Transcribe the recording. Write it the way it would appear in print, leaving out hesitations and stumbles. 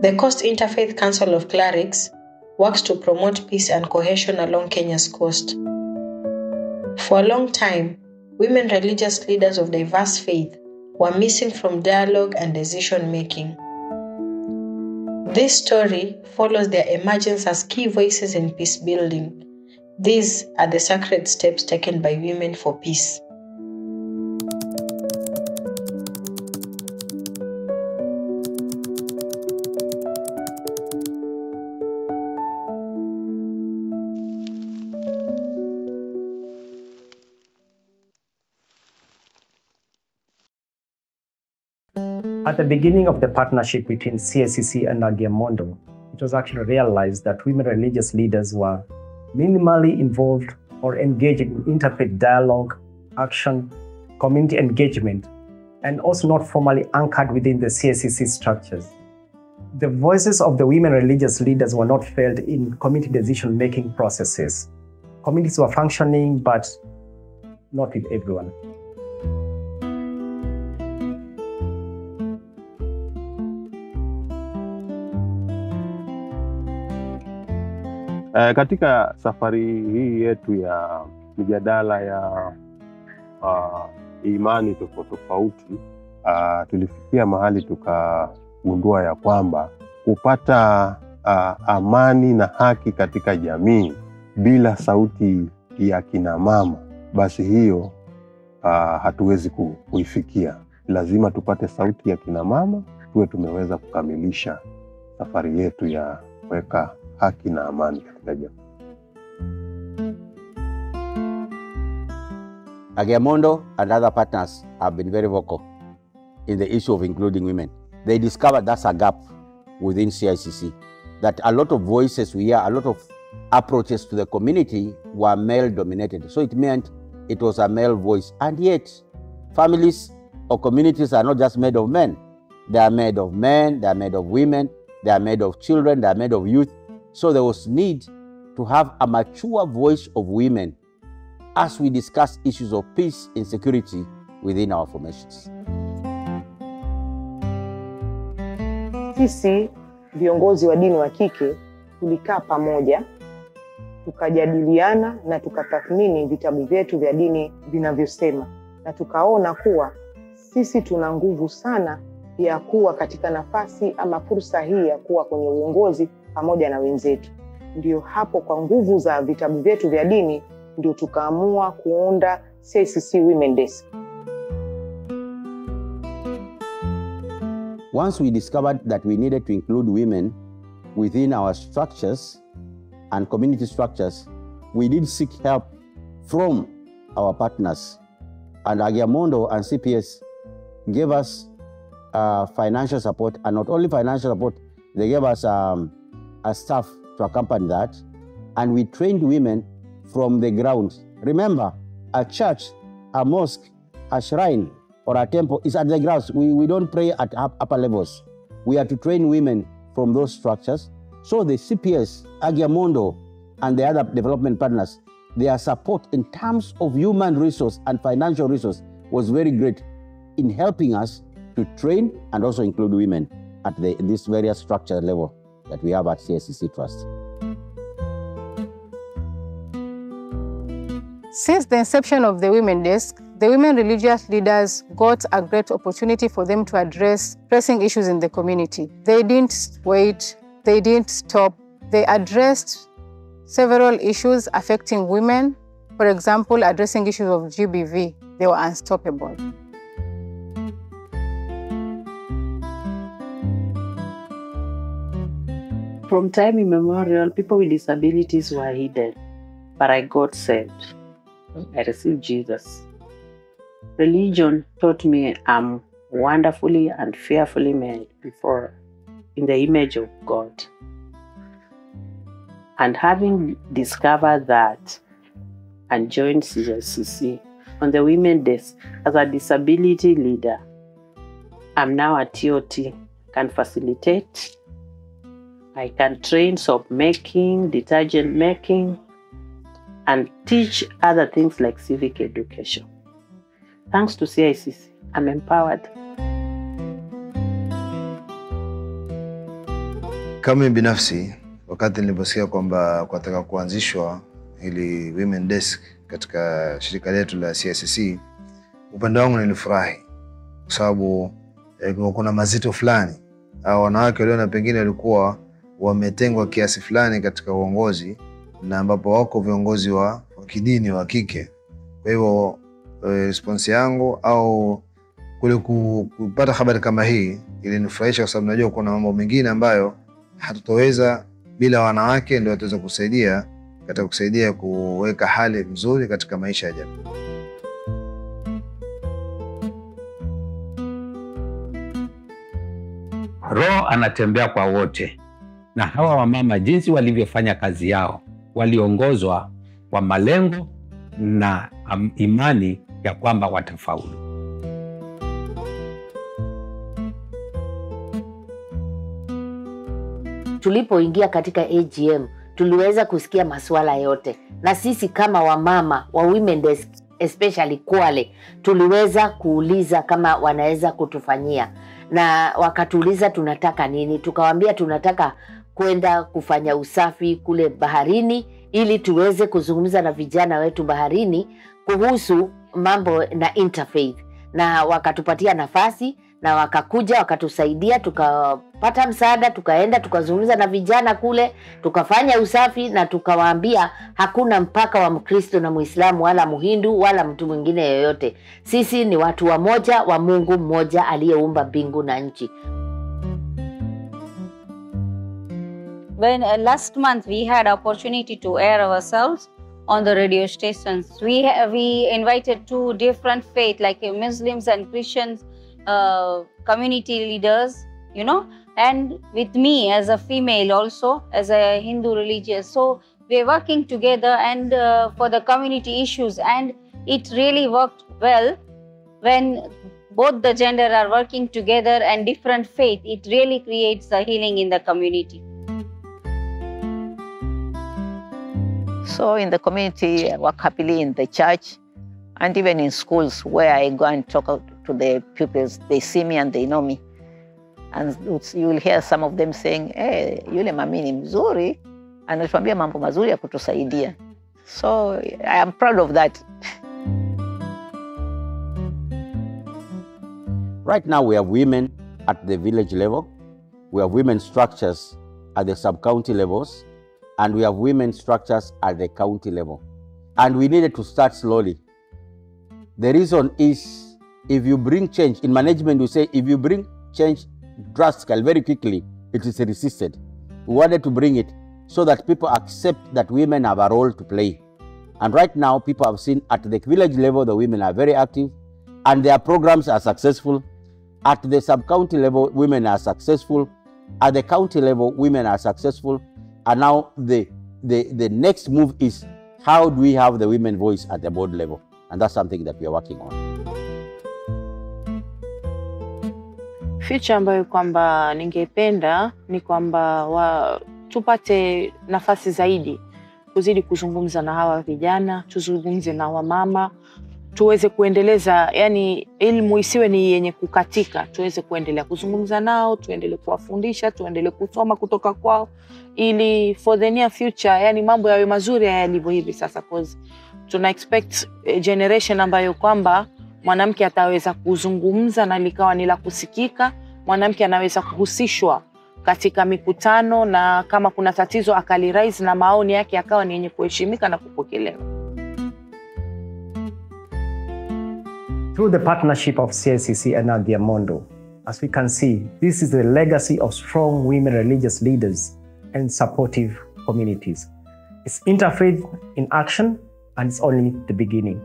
The Coast Interfaith Council of Clerics works to promote peace and cohesion along Kenya's coast. For a long time, women religious leaders of diverse faith were missing from dialogue and decision-making. This story follows their emergence as key voices in peace building. These are the sacred steps taken by women for peace. At the beginning of the partnership between CICC and Agiamondo, it was actually realized that women religious leaders were minimally involved or engaged in interfaith dialogue, action, community engagement, and also not formally anchored within the CICC structures. The voices of the women religious leaders were not felt in community decision-making processes. Communities were functioning, but not with everyone. Katika safari hii yetu ya mijadala ya imani tofauti, tulifikia mahali tukagundua ya kwamba kupata amani na haki katika jamii bila sauti ya kina mama, basi hiyo hatuwezi kuifikia. Lazima tupate sauti ya kina mama tuwe tumeweza kukamilisha safari yetu ya kuweka haki na amani katika jamii. Agiamondo and other partners have been very vocal in the issue of including women. They discovered that's a gap within CICC, that a lot of voices we hear, a lot of approaches to the community were male-dominated. So it meant it was a male voice. And yet, families or communities are not just made of men. They are made of men, they are made of women, they are made of children, they are made of youth. So there was need to have a mature voice of women as we discuss issues of peace and security within our formations. Sisi viongozi wa dini wa kike tulikaa pamoja, tukajadiliana na tukatathmini vitabu vyetu vya dini vinavyosema, na tukaona kuwa sisi tuna nguvu sana ya kuwa katika nafasi ama fursa hii ya kuwa kwenye uongozi pamoja na wenzetu. Ndio hapo kwa nguvu za vitabu vyetu vya dini ndio tukaamua kuunda CICC Women Desk. Once we discovered that we needed to include women within our structures and community structures, we did seek help from our partners. And Agiamondo and CPS gave us financial support, and not only financial support, they gave us a staff to accompany that, and we trained women from the ground. Remember, a church, a mosque, a shrine, or a temple is at the grounds. We don't pray at upper levels. We are to train women from those structures. So the CPS, Agiamondo, and the other development partners, their support in terms of human resource and financial resource was very great in helping us to train and also include women at this various structure level that we have at CICC Trust. Since the inception of the Women Desk, the women religious leaders got a great opportunity for them to address pressing issues in the community. They didn't wait, they didn't stop. They addressed several issues affecting women. For example, addressing issues of GBV. They were unstoppable. From time immemorial, people with disabilities were hidden, but I got saved. I received Jesus. Religion taught me I'm wonderfully and fearfully made before in the image of God. And having discovered that and joined CICC on the Women Desk as a disability leader, I'm now a TOT, can facilitate. I can train soap making, detergent making, and teach other things like civic education. Thanks to CICC, I'm empowered. Kama binafsi, wakati niliposikia kwamba kwataka kuanzishwa hili Women Desk katika shirika letu la CSCC, upande wangu nilifurahi kwa sababu kuna mazito fulani au wanawake waliona pengine walikuwa wametengwa kiasi fulani katika uongozi, na ambapo wako viongozi wa kidini wa kike. Kwa hivyo response yangu au kule kupata habari kama hii ilinifurahisha, kwa sababu najua kuna mambo mengine ambayo hatutoweza bila wanawake, ndio wataweza kusaidia katika kusaidia kuweka hali nzuri katika maisha ya jamii. Roho anatembea kwa wote, na hawa wamama jinsi walivyofanya kazi yao, waliongozwa kwa malengo na imani ya kwamba watafaulu. Tulipoingia katika AGM, tuliweza kusikia masuala yote, na sisi kama wamama wa Women Desk, especially Kwale, tuliweza kuuliza kama wanaweza kutufanyia, na wakatuuliza tunataka nini. Tukawaambia tunataka kwenda kufanya usafi kule baharini, ili tuweze kuzungumza na vijana wetu baharini kuhusu mambo na interfaith, na wakatupatia nafasi na wakakuja wakatusaidia, tukapata msaada, tukaenda tukazungumza na vijana kule, tukafanya usafi, na tukawaambia hakuna mpaka wa Mkristo na Muislamu wala Muhindu wala mtu mwingine yoyote. Sisi ni watu wa moja wa Mungu mmoja aliyeumba mbingu na nchi. When last month we had opportunity to air ourselves on the radio stations. We invited 2 different faith, like Muslims and Christians, community leaders, you know, and with me as a female also, as a Hindu religious. So we're working together and for the community issues, and it really worked well when both the gender are working together and different faith. It really creates a healing in the community. So in the community, I work happily in the church, and even in schools where I go and talk to the pupils. They see me and they know me. And you will hear some of them saying, hey, yule mami ni mzuri, anatuambia mambo mazuri ya kutusaidia. So I am proud of that. Right now we have women at the village level, we have women structures at the sub-county levels, and we have women structures at the county level. And we needed to start slowly. The reason is, if you bring change, in management we say, if you bring change drastically, very quickly, it is resisted. We wanted to bring it so that people accept that women have a role to play. And right now, people have seen at the village level, the women are very active, and their programs are successful. At the sub-county level, women are successful. At the county level, women are successful. And now the next move is, how do we have the women voice at the board level? And that's something that we are working on. Future ambayo kwamba ningependa ni kwamba tupate nafasi zaidi kuzidi kuzungumza na hawa vijana, tuzungumze na wamama, tuweze kuendeleza, yani elimu isiwe ni yenye kukatika, tuweze kuendelea kuzungumza nao, tuendelee kuwafundisha, tuendelee kusoma kutoka kwao, ili for the near future, yani mambo yawe mazuri yalivyo hivi sasa, cause tuna expect a generation ambayo kwamba mwanamke ataweza kuzungumza na likawa ni la kusikika, mwanamke anaweza kuhusishwa katika mikutano, na kama kuna tatizo akalirise na maoni yake akawa ni yenye kuheshimika na kupokelewa. Through the partnership of CSCC and Agiamondo, as we can see, this is the legacy of strong women religious leaders and supportive communities. It's interfaith in action, and it's only the beginning.